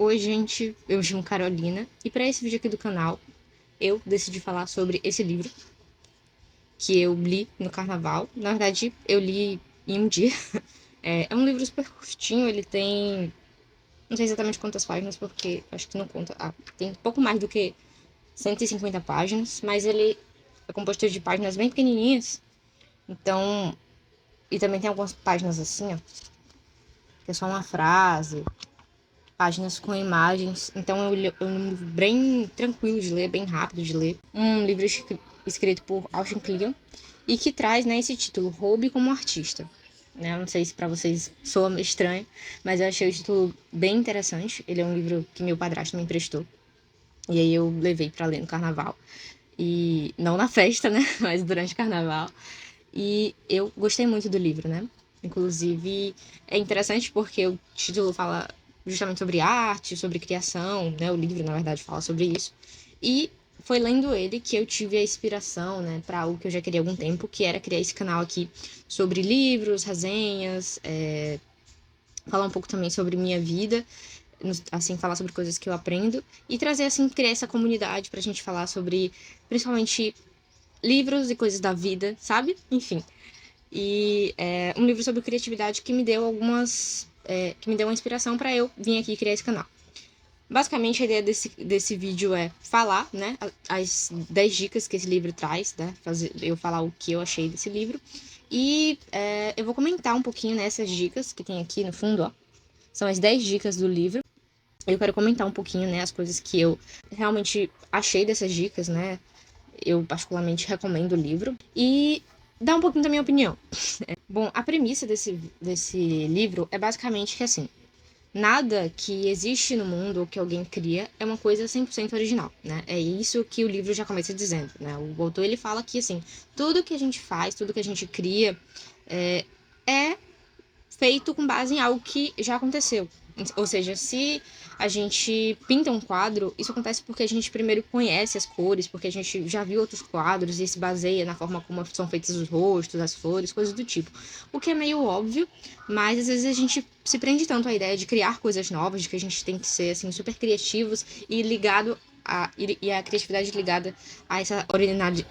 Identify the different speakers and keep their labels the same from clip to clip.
Speaker 1: Oi, gente, eu me chamo Carolina e para esse vídeo aqui do canal eu decidi falar sobre esse livro que eu li no carnaval. Na verdade, eu li em um dia. É um livro super curtinho, ele tem, não sei exatamente quantas páginas, porque acho que não conta. Tem pouco mais do que 150 páginas, mas ele é composto de páginas bem pequenininhas. Então, e também tem algumas páginas assim, ó, que é só uma frase, páginas com imagens. Então é um livro bem tranquilo de ler, bem rápido de ler. Um livro escrito por Austin Kleon e que traz, né, esse título, Roube como Artista. Né? Não sei se para vocês soa meio estranho, mas eu achei o título bem interessante. Ele é um livro que meu padrasto me emprestou. E aí eu levei para ler no carnaval. E não na festa, né? Mas durante o carnaval. E eu gostei muito do livro, né? Inclusive, é interessante porque o título fala justamente sobre arte, sobre criação, né? O livro, na verdade, fala sobre isso. E foi lendo ele que eu tive a inspiração, né, para algo que eu já queria há algum tempo, que era criar esse canal aqui sobre livros, resenhas, falar um pouco também sobre minha vida, assim, falar sobre coisas que eu aprendo e trazer, assim, criar essa comunidade pra gente falar sobre, principalmente, livros e coisas da vida, sabe? Enfim. E é um livro sobre criatividade que me deu que me deu uma inspiração para eu vir aqui criar esse canal. Basicamente, a ideia desse vídeo é falar, né, as 10 dicas que esse livro traz, né, eu falar o que eu achei desse livro. E eu vou comentar um pouquinho nessas dicas que tem aqui no fundo, ó. São as 10 dicas do livro. Eu quero comentar um pouquinho, né, as coisas que eu realmente achei dessas dicas, né. Eu particularmente recomendo o livro. E dar um pouquinho da minha opinião. Bom, a premissa desse livro é basicamente que, assim, nada que existe no mundo ou que alguém cria é uma coisa 100% original, né? É isso que o livro já começa dizendo, né? O autor, ele fala que, assim, tudo que a gente faz, tudo que a gente cria é feito com base em algo que já aconteceu. Ou seja, se a gente pinta um quadro, isso acontece porque a gente primeiro conhece as cores, porque a gente já viu outros quadros e se baseia na forma como são feitos os rostos, as flores, coisas do tipo. O que é meio óbvio, mas às vezes a gente se prende tanto à ideia de criar coisas novas, de que a gente tem que ser assim super criativos e ligado e a criatividade ligada a essa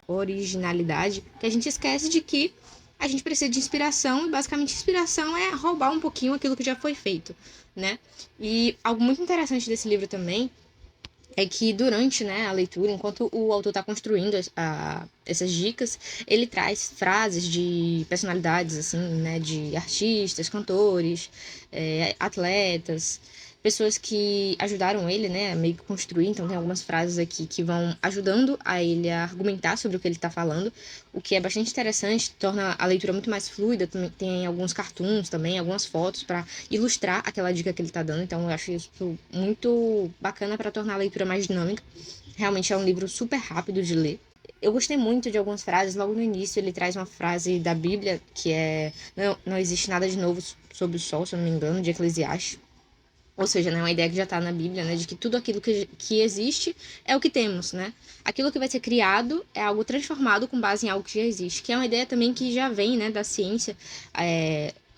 Speaker 1: originalidade, que a gente esquece de que a gente precisa de inspiração e basicamente inspiração é roubar um pouquinho aquilo que já foi feito, né? E algo muito interessante desse livro também é que durante, né, a leitura, enquanto o autor está construindo essas dicas, ele traz frases de personalidades, assim, né, de artistas, cantores, atletas, pessoas que ajudaram ele, né, a meio que construir. Então tem algumas frases aqui que vão ajudando a ele a argumentar sobre o que ele está falando, o que é bastante interessante, torna a leitura muito mais fluida. Tem alguns cartoons também, algumas fotos para ilustrar aquela dica que ele está dando. Então eu acho isso muito bacana para tornar a leitura mais dinâmica. Realmente é um livro super rápido de ler. Eu gostei muito de algumas frases. Logo no início ele traz uma frase da Bíblia que é: não existe nada de novo sob o sol, se eu não me engano, de Eclesiastes. Ou seja, né, uma ideia que já está na Bíblia, né, de que tudo aquilo que existe é o que temos, né? Aquilo que vai ser criado é algo transformado com base em algo que já existe, que é uma ideia também que já vem, né, da ciência.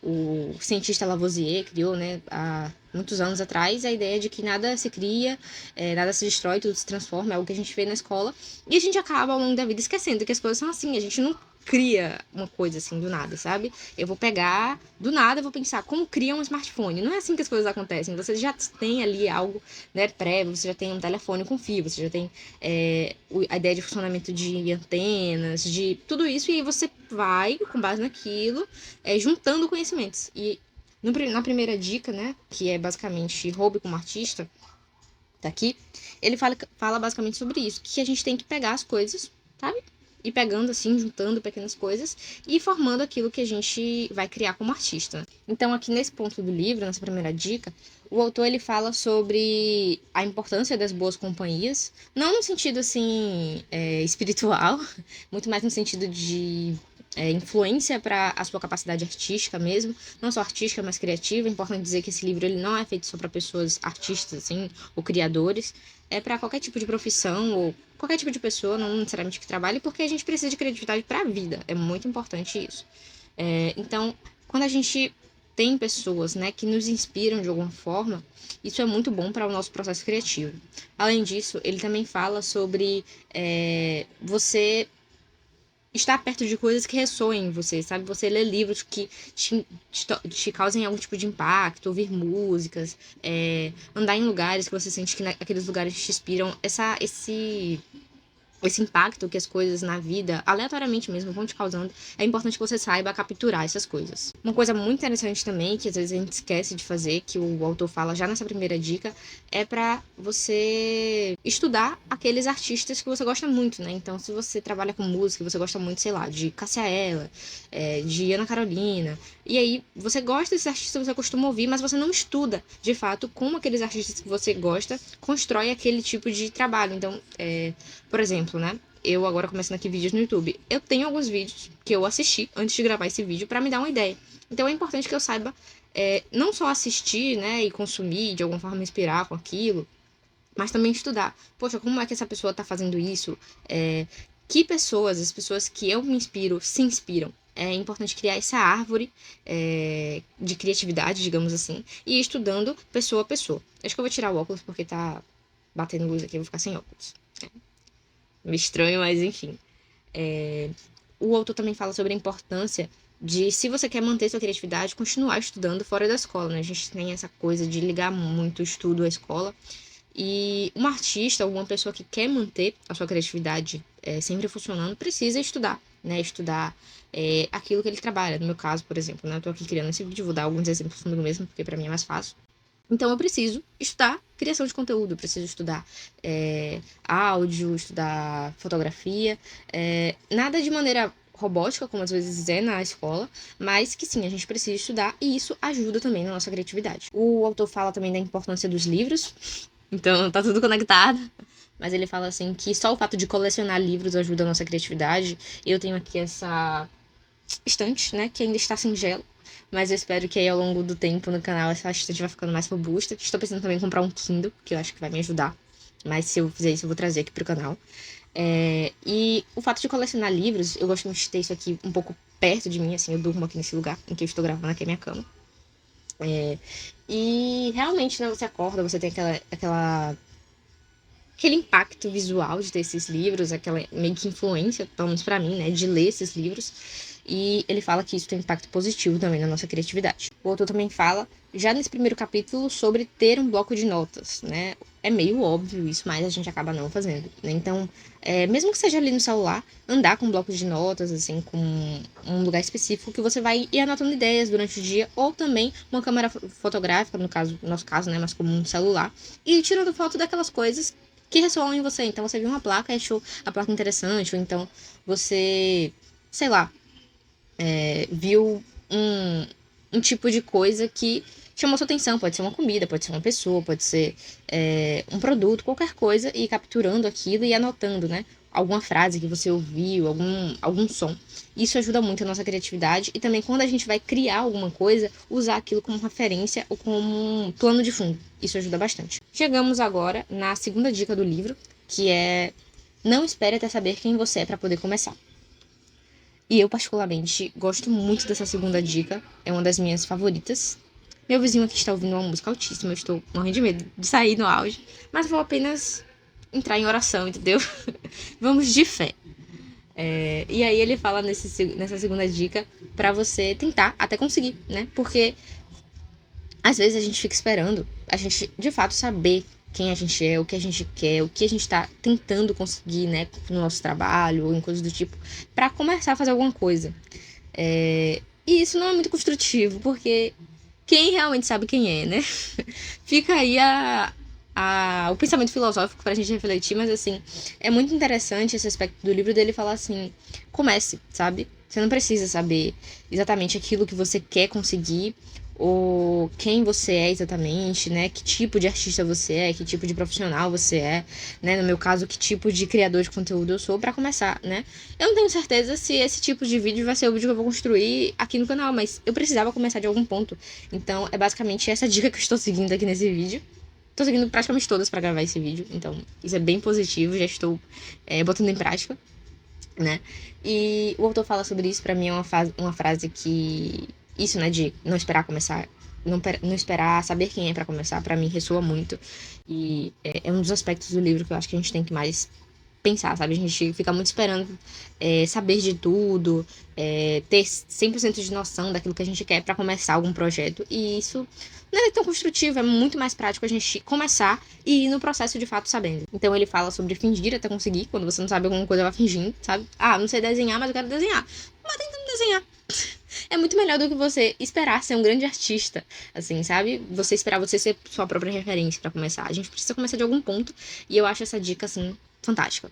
Speaker 1: O cientista Lavoisier criou, né, há muitos anos atrás, a ideia de que nada se cria, nada se destrói, tudo se transforma, é algo que a gente vê na escola, e a gente acaba ao longo da vida esquecendo que as coisas são assim, a gente não cria uma coisa assim do nada, sabe? Eu vou pegar, do nada, vou pensar como cria um smartphone. Não é assim que as coisas acontecem. Você já tem ali algo, né, prévio, você já tem um telefone com fio, você já tem a ideia de funcionamento de antenas, de tudo isso, e aí você vai, com base naquilo, juntando conhecimentos. E na primeira dica, né, que é basicamente roube como artista, tá aqui, ele fala basicamente sobre isso, que a gente tem que pegar as coisas, sabe? E pegando assim, juntando pequenas coisas e formando aquilo que a gente vai criar como artista. Então, aqui nesse ponto do livro, nessa primeira dica, o autor ele fala sobre a importância das boas companhias, não no sentido assim espiritual, muito mais no sentido de influência para a sua capacidade artística mesmo, não só artística, mas criativa. É importante dizer que esse livro ele não é feito só para pessoas artistas, assim, ou criadores, é para qualquer tipo de profissão ou qualquer tipo de pessoa, não necessariamente que trabalhe, porque a gente precisa de criatividade para a vida, é muito importante isso. Então, quando a gente tem pessoas, né, que nos inspiram de alguma forma, isso é muito bom para o nosso processo criativo. Além disso, ele também fala sobre você estar perto de coisas que ressoem em você, sabe? Você ler livros que te causem algum tipo de impacto, ouvir músicas, andar em lugares que você sente que aqueles lugares te inspiram. Esse impacto que as coisas na vida, aleatoriamente mesmo, vão te causando, é importante que você saiba capturar essas coisas. Uma coisa muito interessante também, que às vezes a gente esquece de fazer, que o autor fala já nessa primeira dica, é pra você estudar aqueles artistas que você gosta muito, né? Então, se você trabalha com música, você gosta muito, sei lá, de Cássia Eller, de Ana Carolina, e aí você gosta desses artistas, você costuma ouvir, mas você não estuda, de fato, como aqueles artistas que você gosta constrói aquele tipo de trabalho. Então, por exemplo, né? Eu agora começando aqui vídeos no YouTube. Eu tenho alguns vídeos que eu assisti antes de gravar esse vídeo pra me dar uma ideia. Então é importante que eu saiba não só assistir, né, e consumir, de alguma forma me inspirar com aquilo, mas também estudar. Poxa, como é que essa pessoa tá fazendo isso? Que pessoas, as pessoas que eu me inspiro, se inspiram? É importante criar essa árvore de criatividade, digamos assim, e ir estudando pessoa a pessoa. Acho que eu vou tirar o óculos porque tá batendo luz aqui, eu vou ficar sem óculos. Meio estranho, mas enfim. O autor também fala sobre a importância de, se você quer manter sua criatividade, continuar estudando fora da escola, né? A gente tem essa coisa de ligar muito o estudo à escola. E um artista, alguma pessoa que quer manter a sua criatividade sempre funcionando, precisa estudar, né? Estudar aquilo que ele trabalha. No meu caso, por exemplo, né? Eu tô aqui criando esse vídeo, vou dar alguns exemplos comigo mesmo, porque pra mim é mais fácil. Então eu preciso estudar criação de conteúdo, eu preciso estudar áudio, estudar fotografia, nada de maneira robótica, como às vezes é na escola, mas que sim, a gente precisa estudar e isso ajuda também na nossa criatividade. O autor fala também da importância dos livros, então tá tudo conectado. Mas ele fala assim que só o fato de colecionar livros ajuda a nossa criatividade. Eu tenho aqui essa estante, né, que ainda está singela. Mas eu espero que aí ao longo do tempo no canal essa estante vai ficando mais robusta. Estou pensando também em comprar um Kindle, que eu acho que vai me ajudar. Mas se eu fizer isso, eu vou trazer aqui pro canal. E o fato de colecionar livros, eu gosto muito de ter isso aqui um pouco perto de mim, assim, eu durmo aqui nesse lugar em que eu estou gravando, aqui é minha cama. E realmente, né, você acorda, você tem aquele impacto visual de ter esses livros, aquela meio que influência, pelo menos pra mim, né, de ler esses livros. E ele fala que isso tem um impacto positivo também na nossa criatividade. O autor também fala, já nesse primeiro capítulo, sobre ter um bloco de notas, né? É meio óbvio isso, mas a gente acaba não fazendo, né? Então, mesmo que seja ali no celular, andar com um bloco de notas, assim, com um lugar específico que você vai ir anotando ideias durante o dia, ou também uma câmera fotográfica, no nosso caso, né, mas como um celular, e ir tirando foto daquelas coisas que ressoam em você. Então, você viu uma placa e achou a placa interessante, ou então você, sei lá, viu um tipo de coisa que chamou sua atenção. Pode ser uma comida, pode ser uma pessoa, pode ser um produto, qualquer coisa, e capturando aquilo e anotando, né? Alguma frase que você ouviu, algum som. Isso ajuda muito a nossa criatividade e também quando a gente vai criar alguma coisa, usar aquilo como referência ou como um plano de fundo. Isso ajuda bastante. Chegamos agora na segunda dica do livro, que é: não espere até saber quem você é para poder começar. E eu, particularmente, gosto muito dessa segunda dica. É uma das minhas favoritas. Meu vizinho aqui está ouvindo uma música altíssima. Eu estou morrendo de medo de sair no auge. Mas vou apenas entrar em oração, entendeu? Vamos de fé. E aí ele fala nessa segunda dica pra você tentar até conseguir, né? Porque às vezes a gente fica esperando a gente, de fato, saber quem a gente é, o que a gente quer, o que a gente tá tentando conseguir, né, no nosso trabalho ou em coisas do tipo, pra começar a fazer alguma coisa. E isso não é muito construtivo, porque quem realmente sabe quem é, né? Fica aí o pensamento filosófico pra gente refletir, mas assim, é muito interessante esse aspecto do livro dele falar assim: comece, sabe? Você não precisa saber exatamente aquilo que você quer conseguir, ou quem você é exatamente, né? Que tipo de artista você é, que tipo de profissional você é, né? No meu caso, que tipo de criador de conteúdo eu sou, pra começar, né? Eu não tenho certeza se esse tipo de vídeo vai ser o vídeo que eu vou construir aqui no canal, mas eu precisava começar de algum ponto. Então, é basicamente essa dica que eu estou seguindo aqui nesse vídeo. Tô seguindo praticamente todas pra gravar esse vídeo, então isso é bem positivo, já estou botando em prática, né? E o autor fala sobre isso, pra mim é uma frase que isso, né, de não esperar começar, não esperar saber quem é pra começar, pra mim ressoa muito. E é um dos aspectos do livro que eu acho que a gente tem que mais pensar, sabe? A gente fica muito esperando saber de tudo, ter 100% de noção daquilo que a gente quer pra começar algum projeto. E isso não é tão construtivo, é muito mais prático a gente começar e ir no processo de fato sabendo. Então ele fala sobre fingir até conseguir, quando você não sabe alguma coisa, vai fingindo, sabe? Ah, não sei desenhar, mas eu quero desenhar. Vai tentando desenhar. É muito melhor do que você esperar ser um grande artista, assim, sabe? Você esperar você ser sua própria referência pra começar. A gente precisa começar de algum ponto e eu acho essa dica, assim, fantástica.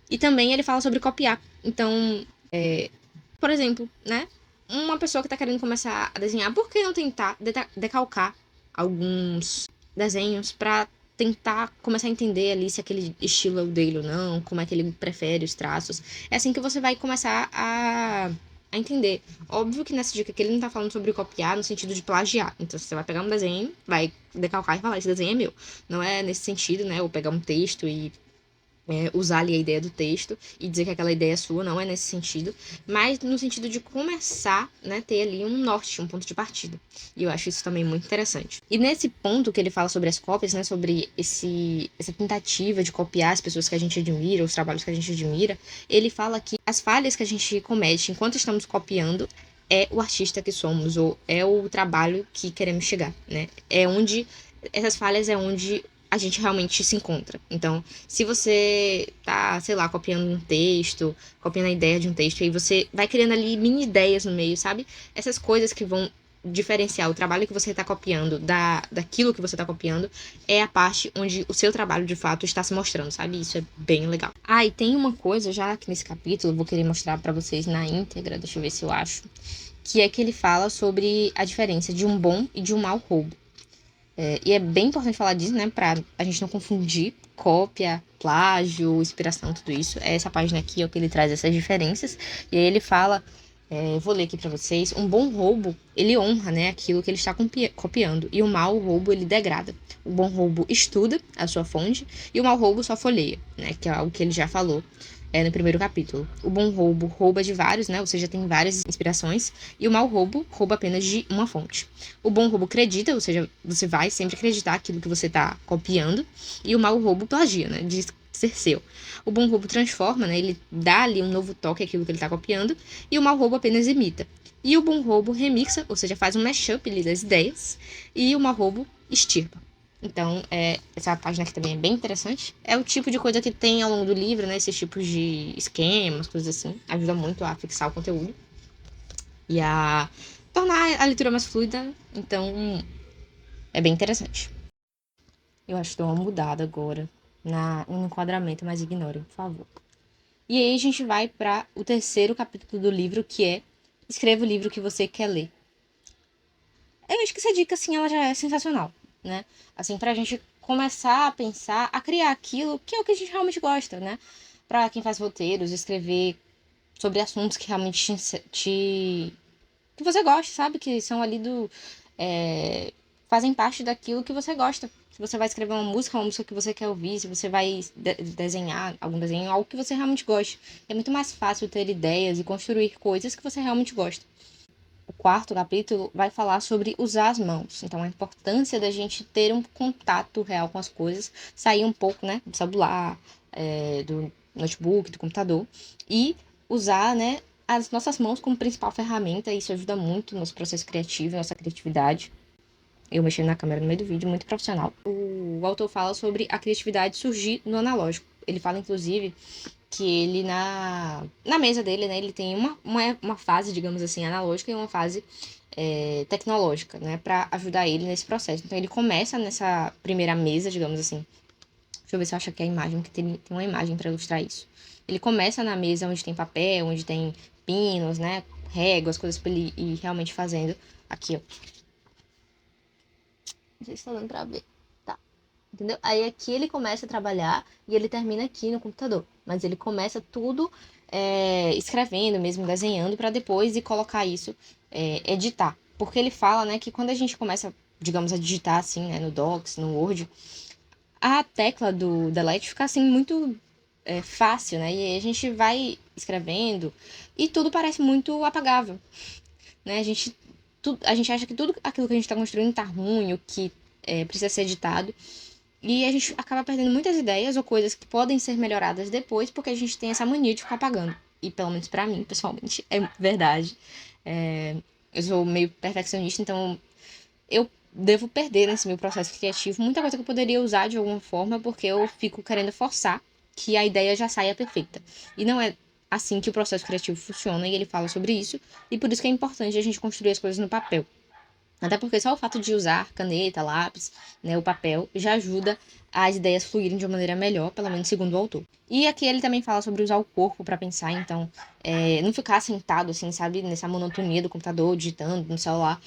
Speaker 1: E também ele fala sobre copiar. Então, por exemplo, né? Uma pessoa que tá querendo começar a desenhar, por que não tentar decalcar alguns desenhos pra tentar começar a entender ali se aquele estilo é o dele ou não, como é que ele prefere os traços. É assim que você vai começar a entender. Óbvio que nessa dica aqui ele não tá falando sobre copiar no sentido de plagiar. Então você vai pegar um desenho, vai decalcar e falar, esse desenho é meu. Não é nesse sentido, né? Ou pegar um texto e usar ali a ideia do texto e dizer que aquela ideia é sua, não é nesse sentido, mas no sentido de começar, né, ter ali um norte, um ponto de partida. E eu acho isso também muito interessante. E nesse ponto que ele fala sobre as cópias, né, sobre essa tentativa de copiar as pessoas que a gente admira, os trabalhos que a gente admira, ele fala que as falhas que a gente comete enquanto estamos copiando é o artista que somos, ou é o trabalho que queremos chegar, né? Essas falhas é onde a gente realmente se encontra. Então, se você tá, sei lá, copiando um texto, copiando a ideia de um texto, aí você vai criando ali mini ideias no meio, sabe? Essas coisas que vão diferenciar o trabalho que você está copiando daquilo que você está copiando é a parte onde o seu trabalho de fato está se mostrando, sabe? Isso é bem legal. Ah, e tem uma coisa já que nesse capítulo, eu vou querer mostrar para vocês na íntegra, deixa eu ver se eu acho, que é que ele fala sobre a diferença de um bom e de um mau roubo. E é bem importante falar disso, né? Pra a gente não confundir cópia, plágio, inspiração, tudo isso. É essa página aqui, ó, que ele traz essas diferenças. E aí ele fala, eu vou ler aqui pra vocês. Um bom roubo, ele honra, né, aquilo que ele está copiando. E o mau roubo, ele degrada. O bom roubo estuda a sua fonte e o mau roubo só folheia, né? Que é algo que ele já falou no primeiro capítulo. O bom roubo rouba de vários, né? Ou seja, tem várias inspirações. E o mau roubo rouba apenas de uma fonte. O bom roubo acredita, ou seja, você vai sempre acreditar aquilo que você está copiando. E o mau roubo plagia, né? Diz ser seu. O bom roubo transforma, né? Ele dá ali um novo toque àquilo que ele está copiando. E o mau roubo apenas imita. E o bom roubo remixa, ou seja, faz um mashup ali das ideias. E o mau roubo extirpa. Então, essa página aqui também é bem interessante. É o tipo de coisa que tem ao longo do livro, né? Esses tipos de esquemas, coisas assim. Ajuda muito a fixar o conteúdo. E a tornar a leitura mais fluida. Então, é bem interessante. Eu acho que dou uma mudada agora no enquadramento, mas ignorem, por favor. E aí a gente vai para o terceiro capítulo do livro, que é Escreva o livro que você quer ler. Eu acho que essa dica, assim, ela já é sensacional, né? Assim, pra gente começar a pensar, a criar aquilo que é o que a gente realmente gosta, né? Pra quem faz roteiros, escrever sobre assuntos que realmente que você gosta, sabe? Que são ali fazem parte daquilo que você gosta. Se você vai escrever uma música que você quer ouvir, se você vai desenhar algum desenho, algo que você realmente gosta. É muito mais fácil ter ideias e construir coisas que você realmente gosta. O quarto capítulo vai falar sobre usar as mãos. Então, a importância da gente ter um contato real com as coisas, sair um pouco, né, do celular, do notebook, do computador, e usar, né, as nossas mãos como principal ferramenta. Isso ajuda muito no nosso processo criativo, nossa criatividade. Eu mexendo na câmera no meio do vídeo, muito profissional. O autor fala sobre a criatividade surgir no analógico. Ele fala, inclusive, que ele na mesa dele, né, ele tem uma fase, digamos assim, analógica e uma fase tecnológica, né, para ajudar ele nesse processo. Então ele começa nessa primeira mesa, digamos assim. Deixa eu ver se eu acho aqui a imagem, que tem uma imagem para ilustrar isso. Ele começa na mesa onde tem papel, onde tem pinos, né, réguas, coisas para ele ir realmente fazendo. Aqui, ó. Não sei se tá dando pra ver. Tá. Entendeu? Aí aqui ele começa a trabalhar e ele termina aqui no computador. Mas ele começa tudo escrevendo mesmo, desenhando, para depois ir colocar isso, editar. Porque ele fala, né, que quando a gente começa, digamos, a digitar assim, né, no Docs, no Word, a tecla do delete fica assim muito fácil, né? E aí a gente vai escrevendo e tudo parece muito apagável, né? A gente a gente acha que tudo aquilo que a gente tá construindo tá ruim, o que precisa ser editado. E a gente acaba perdendo muitas ideias ou coisas que podem ser melhoradas depois, porque a gente tem essa mania de ficar apagando. E pelo menos pra mim, pessoalmente, é verdade. É, eu sou meio perfeccionista, então eu devo perder nesse meu processo criativo muita coisa que eu poderia usar de alguma forma, porque eu fico querendo forçar que a ideia já saia perfeita. E não é assim que o processo criativo funciona, e ele fala sobre isso, e por isso que é importante a gente construir as coisas no papel. Até porque só o fato de usar caneta, lápis, né, o papel, já ajuda as ideias fluírem de uma maneira melhor, pelo menos segundo o autor. E aqui ele também fala sobre usar o corpo para pensar, então, não ficar sentado, assim, sabe, nessa monotonia do computador, digitando no celular.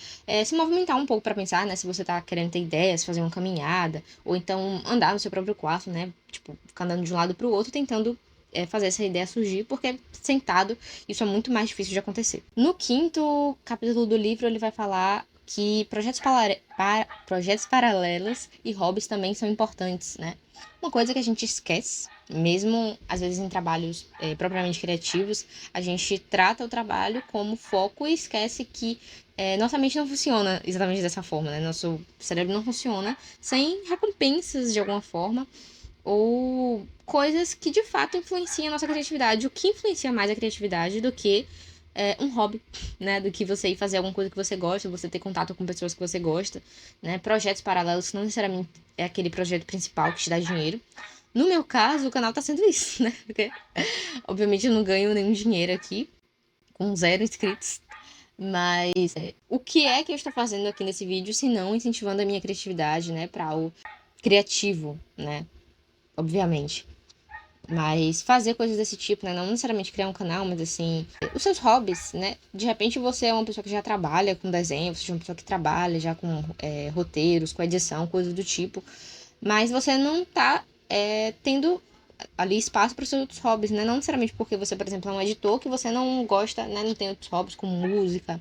Speaker 1: Se movimentar um pouco para pensar, né, se você tá querendo ter ideias, fazer uma caminhada, ou então andar no seu próprio quarto, né, tipo, ficar andando de um lado para o outro, tentando fazer essa ideia surgir, porque sentado isso é muito mais difícil de acontecer. No quinto capítulo do livro, ele vai falar que projetos paralelos e hobbies também são importantes, né? Uma coisa que a gente esquece, mesmo às vezes em trabalhos propriamente criativos, a gente trata o trabalho como foco e esquece que nossa mente não funciona exatamente dessa forma, né? Nosso cérebro não funciona sem recompensas de alguma forma ou coisas que de fato influenciam a nossa criatividade. O que influencia mais a criatividade do que um hobby, né? Do que você ir fazer alguma coisa que você gosta, você ter contato com pessoas que você gosta, né? Projetos paralelos não necessariamente é aquele projeto principal que te dá dinheiro. No meu caso, o canal tá sendo isso, né? Porque, obviamente, eu não ganho nenhum dinheiro aqui, com 0 inscritos. Mas o que é que eu estou fazendo aqui nesse vídeo, se não incentivando a minha criatividade, né? Para algo criativo, né? Obviamente. Mas fazer coisas desse tipo, né? Não necessariamente criar um canal, mas assim, os seus hobbies, né? De repente você é uma pessoa que já trabalha com desenho, você é uma pessoa que trabalha já com roteiros, com edição, coisas do tipo. Mas você não tá tendo ali espaço para os seus outros hobbies, né? Não necessariamente porque você, por exemplo, é um editor que você não gosta, né? Não tem outros hobbies como música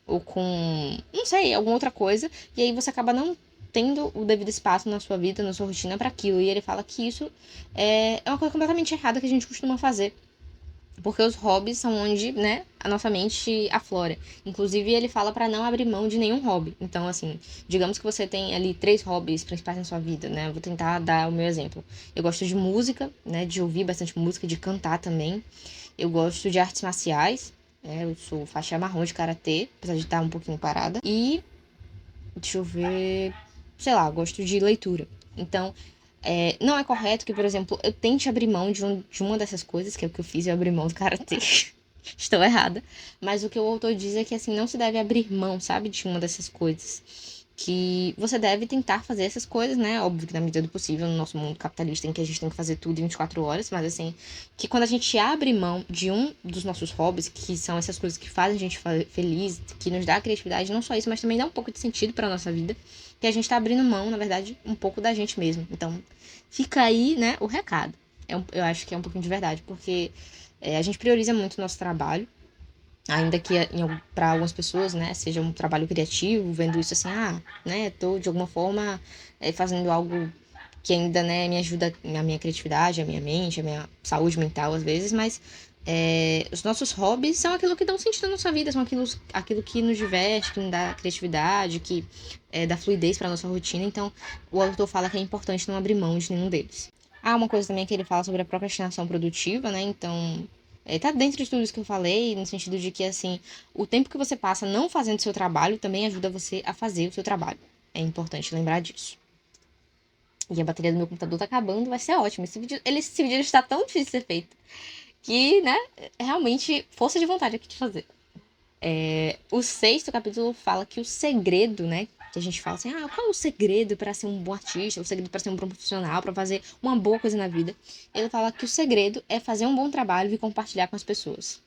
Speaker 1: ou com, não sei, alguma outra coisa. E aí você acaba não tendo o devido espaço na sua vida, na sua rotina para aquilo. E ele fala que isso é uma coisa completamente errada que a gente costuma fazer. Porque os hobbies são onde, né, a nossa mente aflora. Inclusive, ele fala para não abrir mão de nenhum hobby. Então, assim, digamos que você tem ali 3 hobbies principais na sua vida, né? Vou tentar dar o meu exemplo. Eu gosto de música, né, de ouvir bastante música, de cantar também. Eu gosto de artes marciais, né? Eu sou faixa marrom de karatê, apesar de estar um pouquinho parada. E, deixa eu ver, sei lá, eu gosto de leitura. Então, não é correto que, por exemplo, eu tente abrir mão de uma dessas coisas, que é o que eu fiz, eu abri mão do karatê. Estou errada. Mas o que o autor diz é que, assim, não se deve abrir mão, sabe, de uma dessas coisas. Que você deve tentar fazer essas coisas, né? Óbvio que na medida do possível, no nosso mundo capitalista, em que a gente tem que fazer tudo em 24 horas, mas assim, que quando a gente abre mão de um dos nossos hobbies, que são essas coisas que fazem a gente feliz, que nos dá criatividade, não só isso, mas também dá um pouco de sentido pra nossa vida, que a gente tá abrindo mão, na verdade, um pouco da gente mesmo. Então, fica aí, né, o recado. Eu acho que é um pouquinho de verdade, porque a gente prioriza muito o nosso trabalho, ainda que para algumas pessoas, né, seja um trabalho criativo, vendo isso assim, né, tô de alguma forma fazendo algo que ainda, né, me ajuda na minha criatividade, a minha mente, a minha saúde mental às vezes, mas os nossos hobbies são aquilo que dão sentido na nossa vida, são aquilo que nos diverte, que nos dá criatividade, que dá fluidez para nossa rotina, então o autor fala que é importante não abrir mão de nenhum deles. Uma coisa também que ele fala sobre a procrastinação produtiva, né, então tá dentro de tudo isso que eu falei, no sentido de que, assim, o tempo que você passa não fazendo o seu trabalho também ajuda você a fazer o seu trabalho. É importante lembrar disso. E a bateria do meu computador tá acabando, vai ser ótimo. Esse vídeo está tão difícil de ser feito que, né, realmente, força de vontade aqui de fazer. O sexto capítulo fala que o segredo, né, que a gente fala assim, qual é o segredo para ser um bom artista, o segredo para ser um bom profissional, para fazer uma boa coisa na vida? Ele fala que o segredo é fazer um bom trabalho e compartilhar com as pessoas.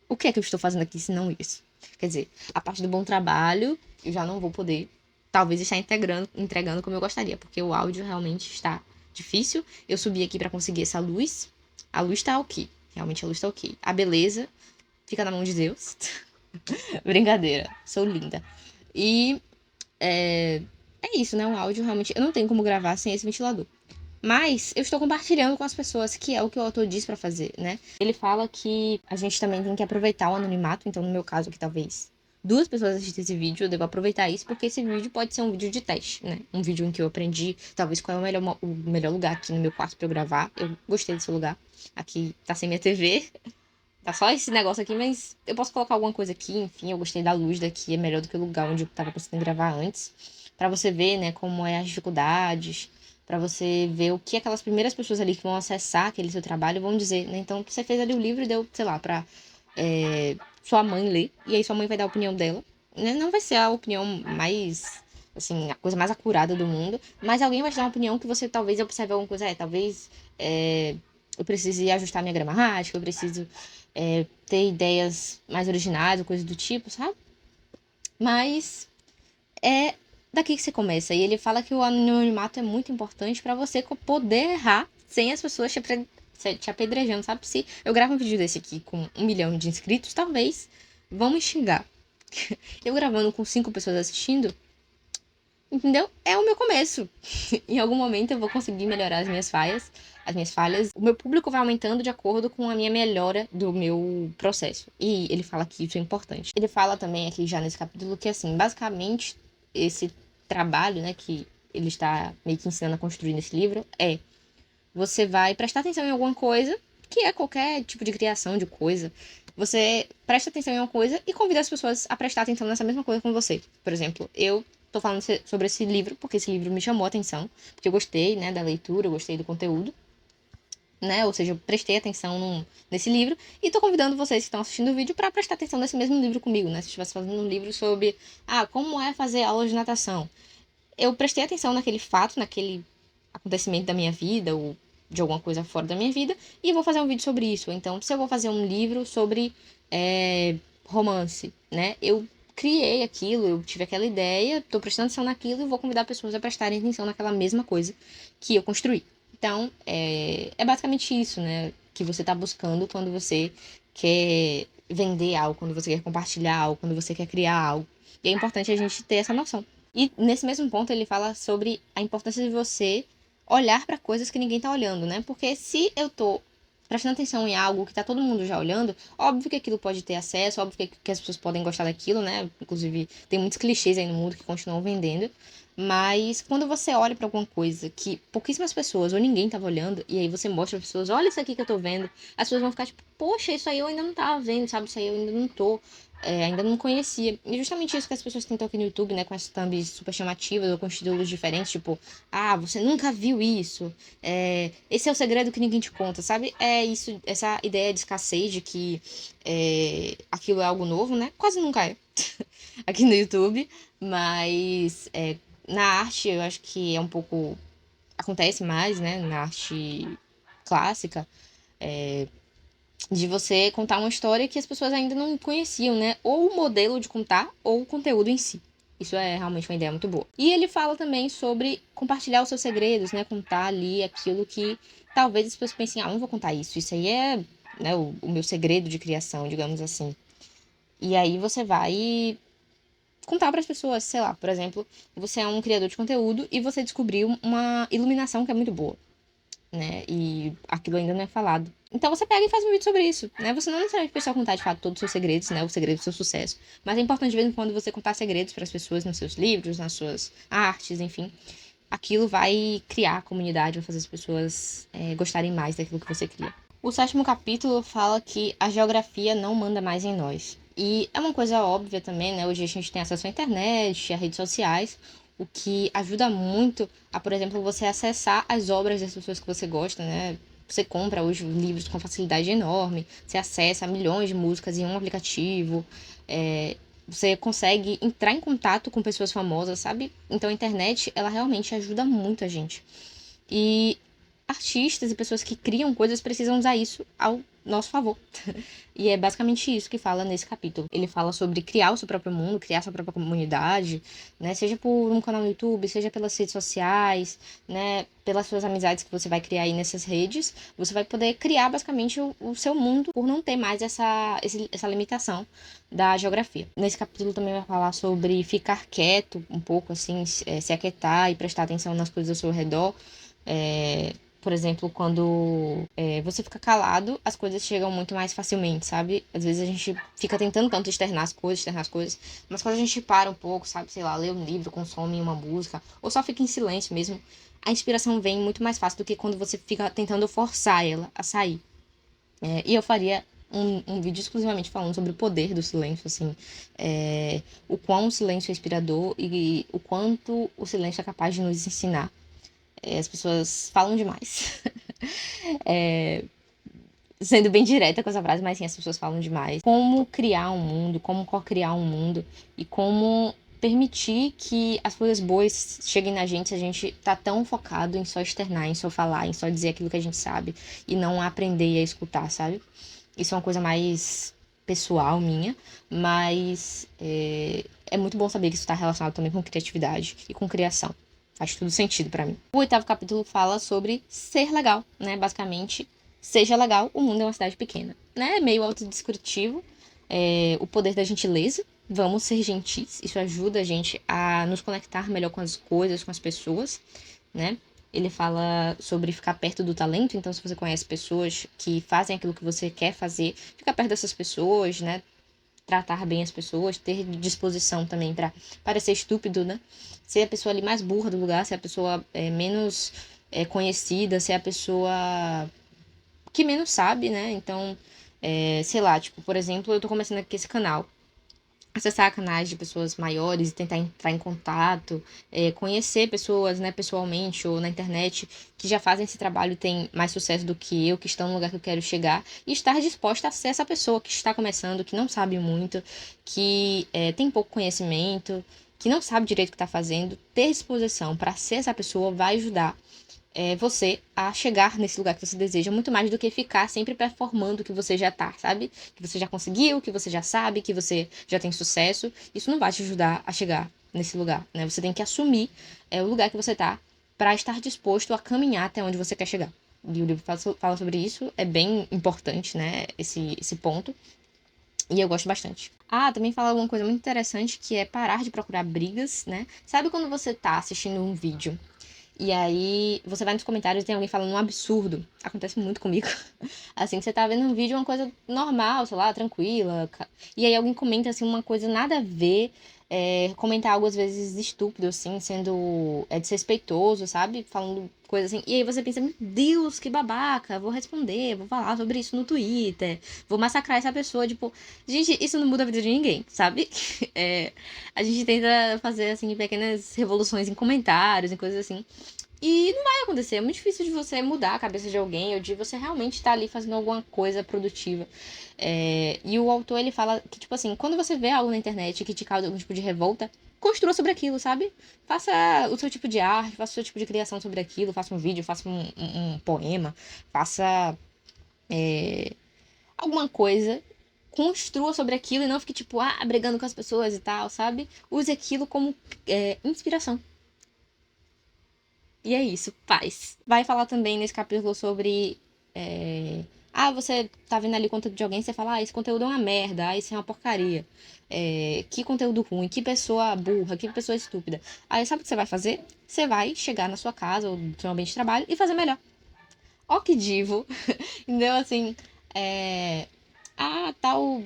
Speaker 1: O que é que eu estou fazendo aqui se não isso? Quer dizer, a parte do bom trabalho, eu já não vou poder, talvez, estar entregando como eu gostaria, porque o áudio realmente está difícil. Eu subi aqui para conseguir essa luz. A luz tá ok. Realmente a luz tá ok. A beleza fica na mão de Deus. Brincadeira. Sou linda. E é isso, né? O áudio realmente. Eu não tenho como gravar sem esse ventilador. Mas eu estou compartilhando com as pessoas, que é o que o autor diz pra fazer, né? Ele fala que a gente também tem que aproveitar o anonimato, então no meu caso aqui talvez 2 pessoas assistem esse vídeo, eu devo aproveitar isso, porque esse vídeo pode ser um vídeo de teste, né? Um vídeo em que eu aprendi, talvez, qual é o melhor lugar aqui no meu quarto pra eu gravar. Eu gostei desse lugar. Aqui tá sem minha TV, tá só esse negócio aqui, mas eu posso colocar alguma coisa aqui, enfim, eu gostei da luz daqui, é melhor do que o lugar onde eu tava conseguindo gravar antes. Pra você ver, né, como é as dificuldades, pra você ver o que aquelas primeiras pessoas ali que vão acessar aquele seu trabalho vão dizer, né? Então, você fez ali o livro e deu, sei lá, pra sua mãe ler, e aí sua mãe vai dar a opinião dela, né? Não vai ser a opinião mais, assim, a coisa mais acurada do mundo, mas alguém vai te dar uma opinião que você talvez observe alguma coisa, talvez eu precise ajustar minha gramática, eu preciso ter ideias mais originais ou coisa do tipo, sabe? Mas é daqui que você começa. E ele fala que o anonimato é muito importante pra você poder errar sem as pessoas te apedrejando, sabe? Se eu gravo um vídeo desse aqui com 1 milhão de inscritos, talvez vão me xingar. Eu gravando com 5 pessoas assistindo, entendeu? É o meu começo. Em algum momento eu vou conseguir melhorar as minhas falhas. As minhas falhas. O meu público vai aumentando de acordo com a minha melhora do meu processo. E ele fala que isso é importante. Ele fala também aqui já nesse capítulo que, assim, basicamente, esse trabalho, né, que ele está meio que ensinando a construir nesse livro você vai prestar atenção em alguma coisa, que é qualquer tipo de criação de coisa. Você presta atenção em uma coisa e convida as pessoas a prestar atenção nessa mesma coisa com você. Por exemplo, eu tô falando sobre esse livro, porque esse livro me chamou a atenção, porque eu gostei, né, da leitura, eu gostei do conteúdo, né? Ou seja, eu prestei atenção nesse livro e tô convidando vocês que estão assistindo o vídeo para prestar atenção nesse mesmo livro comigo, né? Se eu estivesse fazendo um livro sobre, como é fazer aula de natação. Eu prestei atenção naquele fato, naquele acontecimento da minha vida, ou de alguma coisa fora da minha vida, e vou fazer um vídeo sobre isso. Então, se eu vou fazer um livro sobre romance, né? Eu criei aquilo, eu tive aquela ideia, tô prestando atenção naquilo e vou convidar pessoas a prestarem atenção naquela mesma coisa que eu construí. Então, é basicamente isso, né? Que você tá buscando quando você quer vender algo, quando você quer compartilhar algo, quando você quer criar algo. E é importante a gente ter essa noção. E nesse mesmo ponto ele fala sobre a importância de você olhar para coisas que ninguém tá olhando, né? Porque se eu tô prestando atenção em algo que tá todo mundo já olhando, óbvio que aquilo pode ter acesso, óbvio que as pessoas podem gostar daquilo, né? Inclusive, tem muitos clichês aí no mundo que continuam vendendo. Mas quando você olha para alguma coisa que pouquíssimas pessoas ou ninguém tava olhando, e aí você mostra para pessoas, olha isso aqui que eu tô vendo, as pessoas vão ficar tipo, poxa, isso aí eu ainda não tava vendo, sabe? Isso aí eu ainda não tô ainda não conhecia. E justamente isso que as pessoas tentam aqui no YouTube, né? Com as thumbs super chamativas ou com estilos diferentes, tipo, você nunca viu isso. Esse é o segredo que ninguém te conta, sabe? É isso, essa ideia de escassez, de que aquilo é algo novo, né? Quase nunca é aqui no YouTube, mas na arte eu acho que é um pouco. Acontece mais, né? Na arte clássica. De você contar uma história que as pessoas ainda não conheciam, né? Ou o modelo de contar, ou o conteúdo em si. Isso é realmente uma ideia muito boa. E ele fala também sobre compartilhar os seus segredos, né? Contar ali aquilo que talvez as pessoas pensem, não vou contar isso. Isso aí é, né, o meu segredo de criação, digamos assim. E aí você vai contar para as pessoas, sei lá, por exemplo, você é um criador de conteúdo e você descobriu uma iluminação que é muito boa, né? E aquilo ainda não é falado. Então você pega e faz um vídeo sobre isso, né? Você não necessariamente precisa contar de fato todos os seus segredos, né? O segredo do seu sucesso. Mas é importante de vez em quando você contar segredos para as pessoas nos seus livros, nas suas artes, enfim. Aquilo vai criar a comunidade, vai fazer as pessoas gostarem mais daquilo que você cria. O 7º capítulo fala que a geografia não manda mais em nós. E é uma coisa óbvia também, né? Hoje a gente tem acesso à internet, a redes sociais, o que ajuda muito a, por exemplo, você acessar as obras das pessoas que você gosta, né? Você compra hoje livros com facilidade enorme, você acessa milhões de músicas em um aplicativo, você consegue entrar em contato com pessoas famosas, sabe? Então a internet, ela realmente ajuda muito a gente. E artistas e pessoas que criam coisas precisam usar isso ao nosso favor. E é basicamente isso que fala nesse capítulo. Ele fala sobre criar o seu próprio mundo, criar sua própria comunidade, né? Seja por um canal no YouTube, seja pelas redes sociais, né? Pelas suas amizades que você vai criar aí nessas redes, você vai poder criar basicamente o seu mundo por não ter mais essa limitação da geografia. Nesse capítulo também vai falar sobre ficar quieto um pouco, assim, se aquietar e prestar atenção nas coisas ao seu redor. por exemplo, quando você fica calado, as coisas chegam muito mais facilmente, sabe? Às vezes a gente fica tentando tanto externar as coisas, mas quando a gente para um pouco, sabe? Sei lá, lê um livro, consome uma música, ou só fica em silêncio mesmo, a inspiração vem muito mais fácil do que quando você fica tentando forçar ela a sair. E eu faria um vídeo exclusivamente falando sobre o poder do silêncio, assim, o quão o silêncio é inspirador e o quanto o silêncio é capaz de nos ensinar. As pessoas falam demais. Sendo bem direta com essa frase, mas sim, as pessoas falam demais. Como criar um mundo, como co-criar um mundo e como permitir que as coisas boas cheguem na gente se a gente tá tão focado em só externar, em só falar, em só dizer aquilo que a gente sabe e não aprender a escutar, sabe? Isso é uma coisa mais pessoal minha, mas é muito bom saber que isso está relacionado também com criatividade e com criação. Faz tudo sentido pra mim. O 8º capítulo fala sobre ser legal, né? Basicamente, seja legal, o mundo é uma cidade pequena, né? Meio autodescritivo, o poder da gentileza. Vamos ser gentis, isso ajuda a gente a nos conectar melhor com as coisas, com as pessoas, né? Ele fala sobre ficar perto do talento, então se você conhece pessoas que fazem aquilo que você quer fazer, ficar perto dessas pessoas, né? Tratar bem as pessoas, ter disposição também para parecer estúpido, né? Ser a pessoa ali mais burra do lugar, ser a pessoa menos conhecida, ser a pessoa que menos sabe, né? Então, sei lá, tipo, por exemplo, eu tô começando aqui esse canal. Acessar canais de pessoas maiores e tentar entrar em contato, conhecer pessoas, né, pessoalmente ou na internet que já fazem esse trabalho e têm mais sucesso do que eu, que estão no lugar que eu quero chegar, e estar disposta a ser essa pessoa que está começando, que não sabe muito, que tem pouco conhecimento, que não sabe direito o que está fazendo. Ter disposição para ser essa pessoa vai ajudar você a chegar nesse lugar que você deseja, muito mais do que ficar sempre performando que você já tá, sabe? Que você já conseguiu, que você já sabe, que você já tem sucesso. Isso não vai te ajudar a chegar nesse lugar, né? Você tem que assumir o lugar que você tá para estar disposto a caminhar até onde você quer chegar. E o livro fala sobre isso, é bem importante, né? Esse ponto. E eu gosto bastante. Ah, também fala uma coisa muito interessante que é parar de procurar brigas, né? Sabe quando você tá assistindo um vídeo e aí você vai nos comentários e tem alguém falando um absurdo? Acontece muito comigo. Assim, você tá vendo um vídeo, uma coisa normal, sei lá, tranquila. E aí alguém comenta assim uma coisa nada a ver. Comentar algo às vezes estúpido, assim, sendo desrespeitoso, sabe? Falando coisa assim. E aí você pensa, meu Deus, que babaca, vou responder, vou falar sobre isso no Twitter, vou massacrar essa pessoa. Tipo, gente, isso não muda a vida de ninguém, sabe? A gente tenta fazer, assim, pequenas revoluções em comentários, em coisas assim. E não vai acontecer. É muito difícil de você mudar a cabeça de alguém ou de você realmente estar ali fazendo alguma coisa produtiva. E o autor, ele fala que, tipo assim, quando você vê algo na internet que te causa algum tipo de revolta, construa sobre aquilo, sabe? Faça o seu tipo de arte, faça o seu tipo de criação sobre aquilo, faça um vídeo, faça um poema, faça alguma coisa. Construa sobre aquilo e não fique, tipo, brigando com as pessoas e tal, sabe? Use aquilo como inspiração. E é isso, paz. Vai falar também nesse capítulo sobre. Você tá vendo ali conteúdo de alguém, você fala, esse conteúdo é uma merda, isso é uma porcaria. Que conteúdo ruim, que pessoa burra, que pessoa estúpida. Aí sabe o que você vai fazer? Você vai chegar na sua casa ou no seu ambiente de trabalho e fazer melhor. Ó que divo. Entendeu? Assim, tal.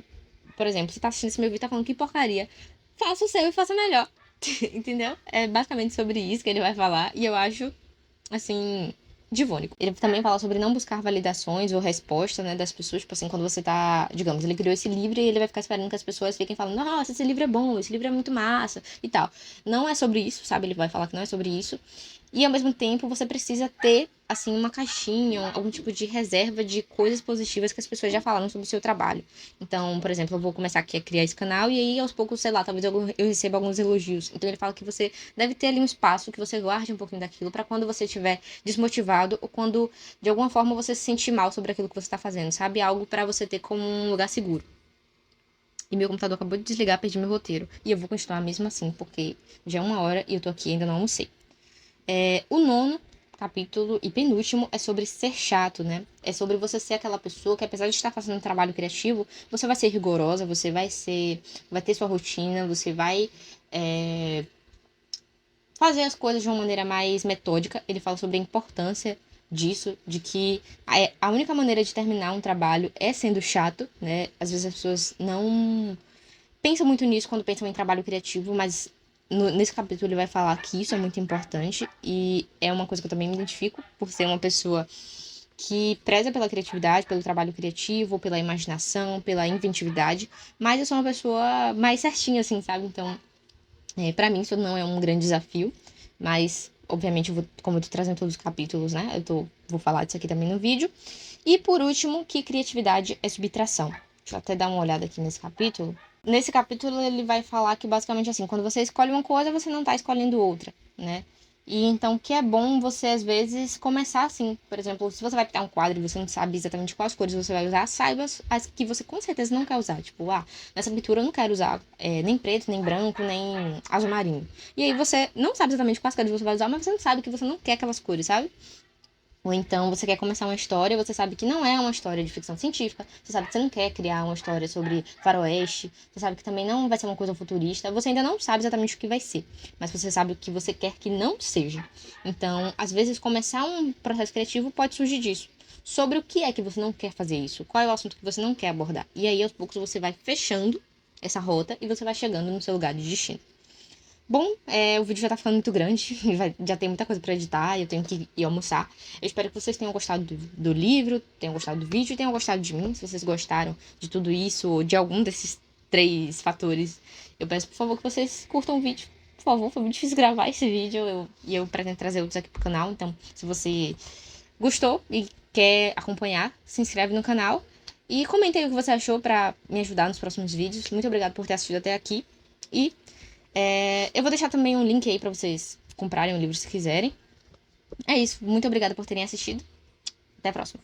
Speaker 1: Por exemplo, você tá assistindo esse meu vídeo e tá falando que porcaria. Faça o seu e faça melhor. Entendeu? É basicamente sobre isso que ele vai falar. E eu acho assim, divônico. Ele também fala sobre não buscar validações ou resposta, né, das pessoas, tipo assim, quando você tá, digamos, ele criou esse livro e ele vai ficar esperando que as pessoas fiquem falando, nossa, esse livro é bom, esse livro é muito massa e tal. Não é sobre isso, sabe? Ele vai falar que não é sobre isso. E ao mesmo tempo você precisa ter, assim, uma caixinha, algum tipo de reserva de coisas positivas que as pessoas já falaram sobre o seu trabalho. Então, por exemplo, eu vou começar aqui a criar esse canal e aí aos poucos, sei lá, talvez eu receba alguns elogios. Então ele fala que você deve ter ali um espaço que você guarde um pouquinho daquilo para quando você estiver desmotivado ou quando de alguma forma você se sentir mal sobre aquilo que você está fazendo, sabe? Algo para você ter como um lugar seguro. E meu computador acabou de desligar, perdi meu roteiro. E eu vou continuar mesmo assim, porque já é 1 hora e eu tô aqui e ainda não almocei. O 9º capítulo e penúltimo é sobre ser chato, né? É sobre você ser aquela pessoa que, apesar de estar fazendo um trabalho criativo, você vai ser rigorosa, você vai ter sua rotina, você vai fazer as coisas de uma maneira mais metódica. Ele fala sobre a importância disso, de que a única maneira de terminar um trabalho é sendo chato, né? Às vezes as pessoas não pensam muito nisso quando pensam em trabalho criativo, mas nesse capítulo ele vai falar que isso é muito importante e é uma coisa que eu também me identifico por ser uma pessoa que preza pela criatividade, pelo trabalho criativo, pela imaginação, pela inventividade, mas eu sou uma pessoa mais certinha, assim, sabe? Então, para mim isso não é um grande desafio, mas obviamente, como eu tô trazendo todos os capítulos, né? Vou falar disso aqui também no vídeo. E por último, que criatividade é subtração. Deixa eu até dar uma olhada aqui nesse capítulo. Nesse capítulo ele vai falar que basicamente assim, quando você escolhe uma coisa, você não tá escolhendo outra, né? E então que é bom você às vezes começar assim, por exemplo, se você vai pintar um quadro e você não sabe exatamente quais cores você vai usar, saiba as que você com certeza não quer usar. Tipo, nessa pintura eu não quero usar nem preto, nem branco, nem azul marinho. E aí você não sabe exatamente quais cores você vai usar, mas você não sabe que você não quer aquelas cores, sabe? Ou então você quer começar uma história, você sabe que não é uma história de ficção científica, você sabe que você não quer criar uma história sobre faroeste, você sabe que também não vai ser uma coisa futurista, você ainda não sabe exatamente o que vai ser, mas você sabe o que você quer que não seja. Então, às vezes, começar um processo criativo pode surgir disso. Sobre o que é que você não quer fazer isso, qual é o assunto que você não quer abordar. E aí, aos poucos, você vai fechando essa rota e você vai chegando no seu lugar de destino. Bom, o vídeo já tá ficando muito grande, já tem muita coisa pra editar, eu tenho que ir almoçar. Eu espero que vocês tenham gostado do livro, tenham gostado do vídeo e tenham gostado de mim. Se vocês gostaram de tudo isso, ou de algum desses 3 fatores, eu peço, por favor, que vocês curtam o vídeo. Por favor, foi muito difícil gravar esse vídeo e eu pretendo trazer outros aqui pro canal. Então, se você gostou e quer acompanhar, se inscreve no canal e comenta aí o que você achou pra me ajudar nos próximos vídeos. Muito obrigada por ter assistido até aqui e eu vou deixar também um link aí pra vocês comprarem o livro se quiserem. É isso. Muito obrigada por terem assistido. Até a próxima.